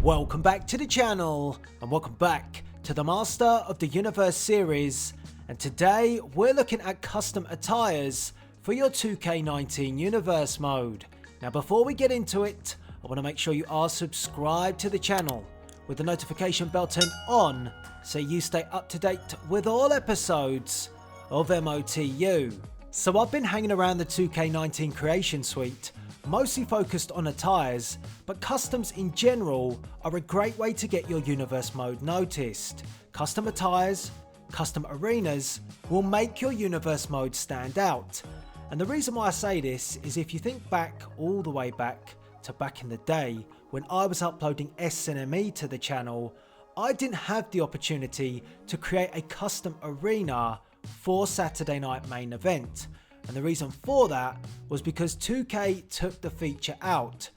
Welcome back to the channel and welcome back to the Master of the Universe series, and today we're looking at custom attires for your 2K19 Universe mode. Now before we get into it, I want to make sure you are subscribed to the channel with the notification bell turned on so you stay up to date with all episodes of MOTU. So I've been hanging around the 2K19 creation suite, mostly focused on attires, but customs in general are a great way to get your universe mode noticed. Custom attires, custom arenas will make your universe mode stand out. And the reason why I say this is if you think back all the way back to back in the day when I was uploading SNME to the channel, I didn't have the opportunity to create a custom arena for Saturday Night Main Event. And the reason for that was because 2K took the feature out,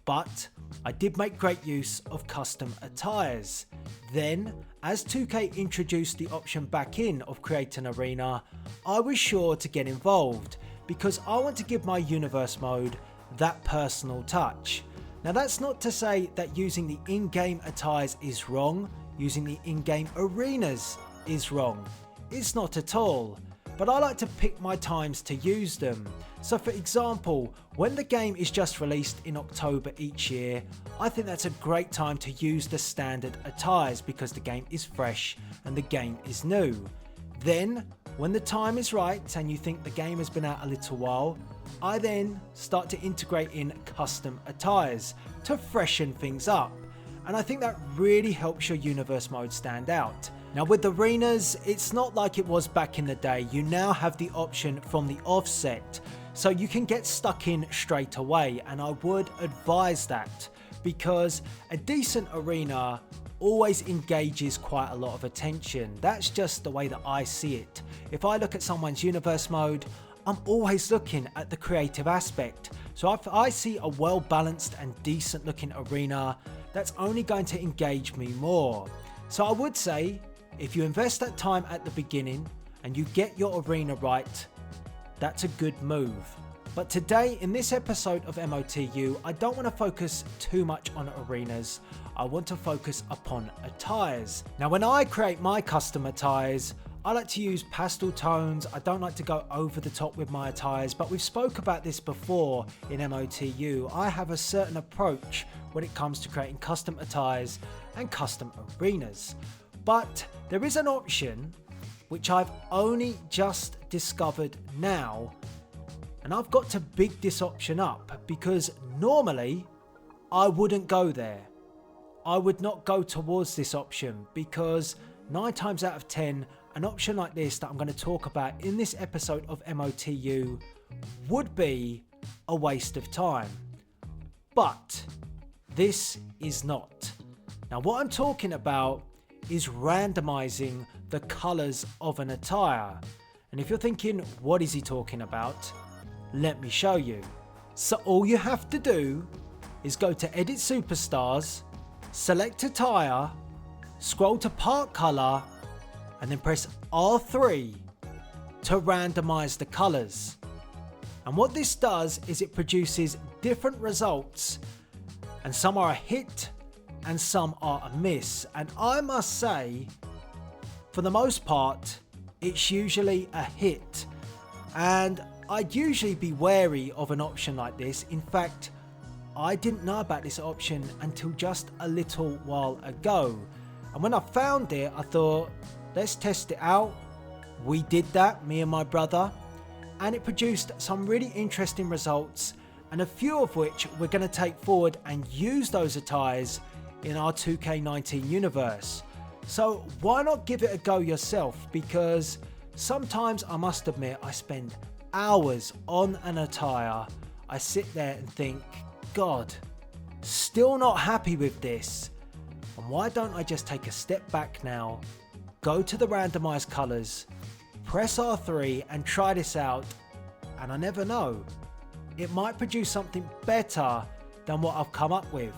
but I did make great use of custom attires. Then, as 2K introduced the option back in of create an arena, I was sure to get involved because I want to give my universe mode that personal touch. Now that's not to say that using the in-game attires is wrong, using the in-game arenas is wrong. It's not at all. But I like to pick my times to use them. So for example, when the game is just released in October each year, I think that's a great time to use the standard attires because the game is fresh and the game is new. Then, when the time is right and you think the game has been out a little while, I then start to integrate in custom attires to freshen things up. And I think that really helps your universe mode stand out. Now with arenas, it's not like it was back in the day. You now have the option from the offset, so you can get stuck in straight away, and I would advise that because a decent arena always engages quite a lot of attention. That's just the way that I see it. If I look at someone's universe mode, I'm always looking at the creative aspect. So if I see a well balanced and decent looking arena, that's only going to engage me more. So I would say, if you invest that time at the beginning and you get your arena right, that's a good move. But today in this episode of MOTU, I don't want to focus too much on arenas. I want to focus upon attires. Now when I create my custom attires, I like to use pastel tones. I don't like to go over the top with my attires, but we've spoke about this before in MOTU. I have a certain approach when it comes to creating custom attires and custom arenas. But there is an option which I've only just discovered now, and I've got to big this option up because normally I wouldn't go there. I would not go towards this option because 9 times out of 10, an option like this that I'm going to talk about in this episode of MOTU would be a waste of time. But this is not. Now what I'm talking about is randomizing the colors of an attire. And if you're thinking, what is he talking about? Let me show you. So all you have to do is go to Edit Superstars, select Attire, scroll to Part Color, and then press R3 to randomize the colors. And what this does is it produces different results, and some are a hit and some are a miss. And I must say, for the most part, it's usually a hit. And I'd usually be wary of an option like this. In fact, I didn't know about this option until just a little while ago. And when I found it, I thought, let's test it out. We did that, me and my brother, and it produced some really interesting results, and a few of which we're going to take forward and use those attires in our 2K19 universe. So why not give it a go yourself? Because sometimes I must admit I spend hours on an attire. I sit there and think, God, still not happy with this. And why don't I just take a step back now, go to the randomized colors, press R3 and try this out, and I never know, it might produce something better than what I've come up with.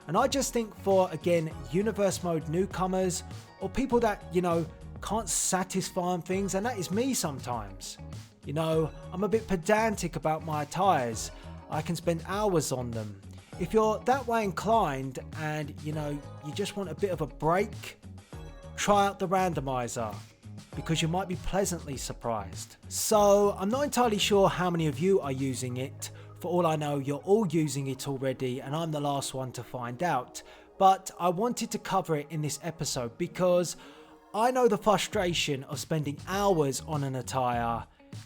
And I just think for, again, universe mode newcomers or people that, can't satisfy on things, and that is me sometimes. I'm a bit pedantic about my attires. I can spend hours on them. if you're that way inclined and you just want a bit of a break, try out the randomizer, because you might be pleasantly surprised. So I'm not entirely sure how many of you are using it. For all I know, you're all using it already and I'm the last one to find out. But I wanted to cover it in this episode because I know the frustration of spending hours on an attire,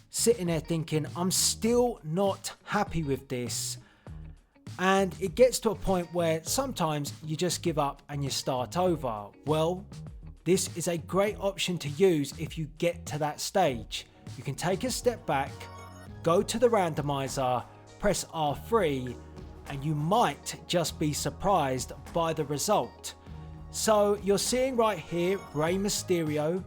sitting there thinking, I'm still not happy with this. And it gets to a point where sometimes you just give up and you start over. Well, this is a great option to use if you get to that stage. You can take a step back, go to the randomizer, press R3, and you might just be surprised by the result. So you're seeing right here Rey Mysterio,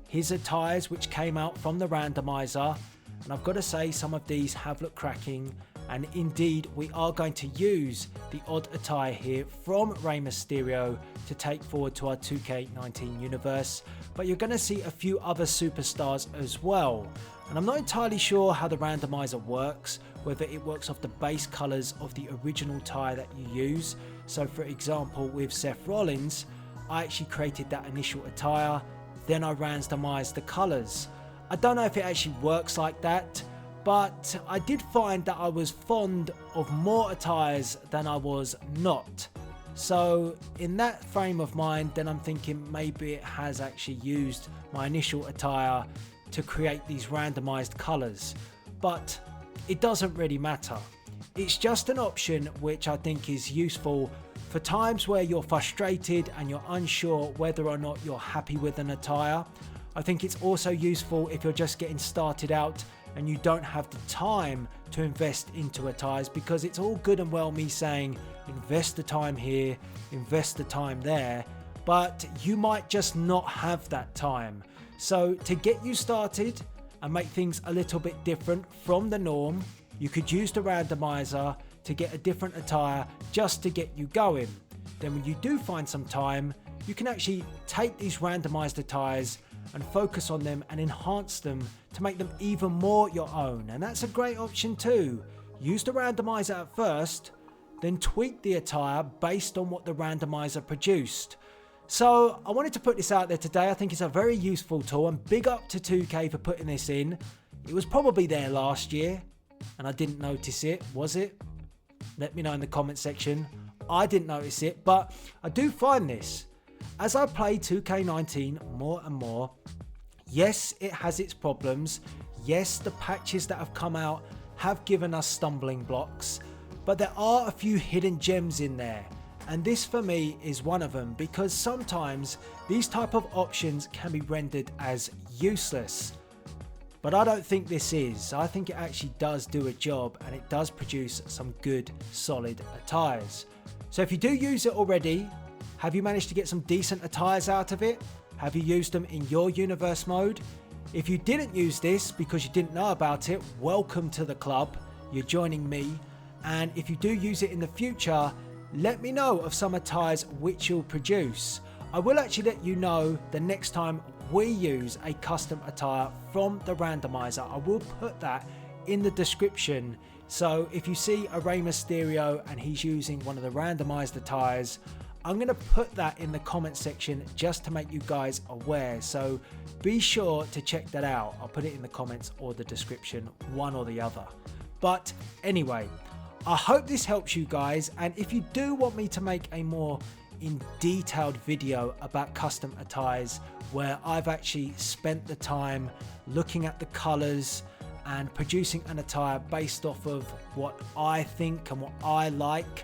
his attires which came out from the randomizer, and I've got to say some of these have looked cracking, and indeed we are going to use the odd attire here from Rey Mysterio to take forward to our 2K19 universe, but you're going to see a few other superstars as well. And I'm not entirely sure how the randomizer works, whether it works off the base colours of the original attire that you use. So for example with Seth Rollins, I actually created that initial attire, then I randomized the colours. I don't know if it actually works like that, but I did find that I was fond of more attires than I was not. So in that frame of mind, then I'm thinking maybe it has actually used my initial attire to create these randomized colours, but it doesn't really matter. It's just an option which I think is useful for times where you're frustrated and you're unsure whether or not you're happy with an attire. I think it's also useful if you're just getting started out and you don't have the time to invest into attires, because it's all good and well me saying invest the time here, invest the time there, but you might just not have that time. So to get you started and make things a little bit different from the norm, you could use the randomizer to get a different attire just to get you going. Then when you do find some time, you can actually take these randomized attires and focus on them and enhance them to make them even more your own. And that's a great option too. Use the randomizer at first, then tweak the attire based on what the randomizer produced. So I wanted to put this out there today. I think it's a very useful tool, and big up to 2K for putting this in. It was probably there last year and I didn't notice it, was it? Let me know in the comment section. I didn't notice it, but I do find this. As I play 2K19 more and more, yes, it has its problems. Yes, the patches that have come out have given us stumbling blocks, but there are a few hidden gems in there. And this for me is one of them, because sometimes these type of options can be rendered as useless. But I don't think this is. I think it actually does do a job and it does produce some good solid attires. So if you do use it already, have you managed to get some decent attires out of it? Have you used them in your universe mode? If you didn't use this because you didn't know about it, welcome to the club. You're joining me. And if you do use it in the future, let me know of some attires which you'll produce. I will actually let you know the next time we use a custom attire from the randomizer. I will put that in the description. So if you see a Rey Mysterio and he's using one of the randomized attires, I'm going to put that in the comment section just to make you guys aware. So be sure to check that out. I'll put it in the comments or the description, one or the other. But anyway, I hope this helps you guys. And if you do want me to make a more in detailed video about custom attires where I've actually spent the time looking at the colors and producing an attire based off of what I think and what I like,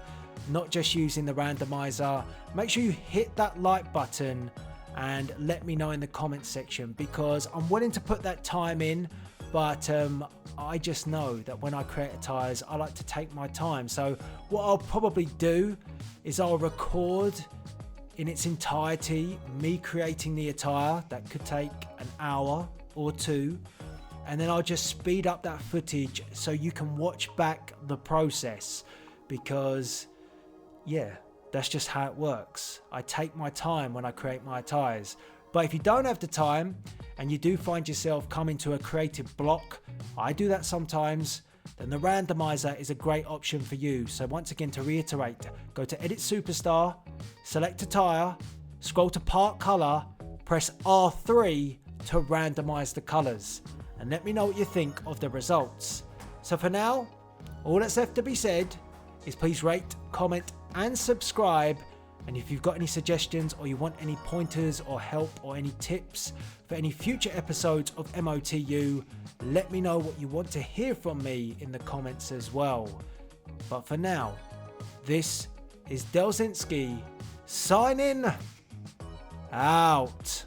not just using the randomizer, make sure you hit that like button and let me know in the comment section, because I'm willing to put that time in, but I just know that when I create attires, I like to take my time. So what I'll probably do is I'll record in its entirety me creating the attire. That could take an hour or two, and then I'll just speed up that footage so you can watch back the process, because yeah, that's just how it works. I take my time when I create my attires. But if you don't have the time and you do find yourself coming to a creative block, I do that sometimes, then the randomizer is a great option for you. So once again, to reiterate, go to Edit Superstar, select Attire, scroll to Part Color, press R3 to randomize the colors, and let me know what you think of the results. So for now, all that's left to be said is please rate, comment and subscribe. And if you've got any suggestions or you want any pointers or help or any tips for any future episodes of MOTU, let me know what you want to hear from me in the comments as well. But for now, this is Delzinski signing out.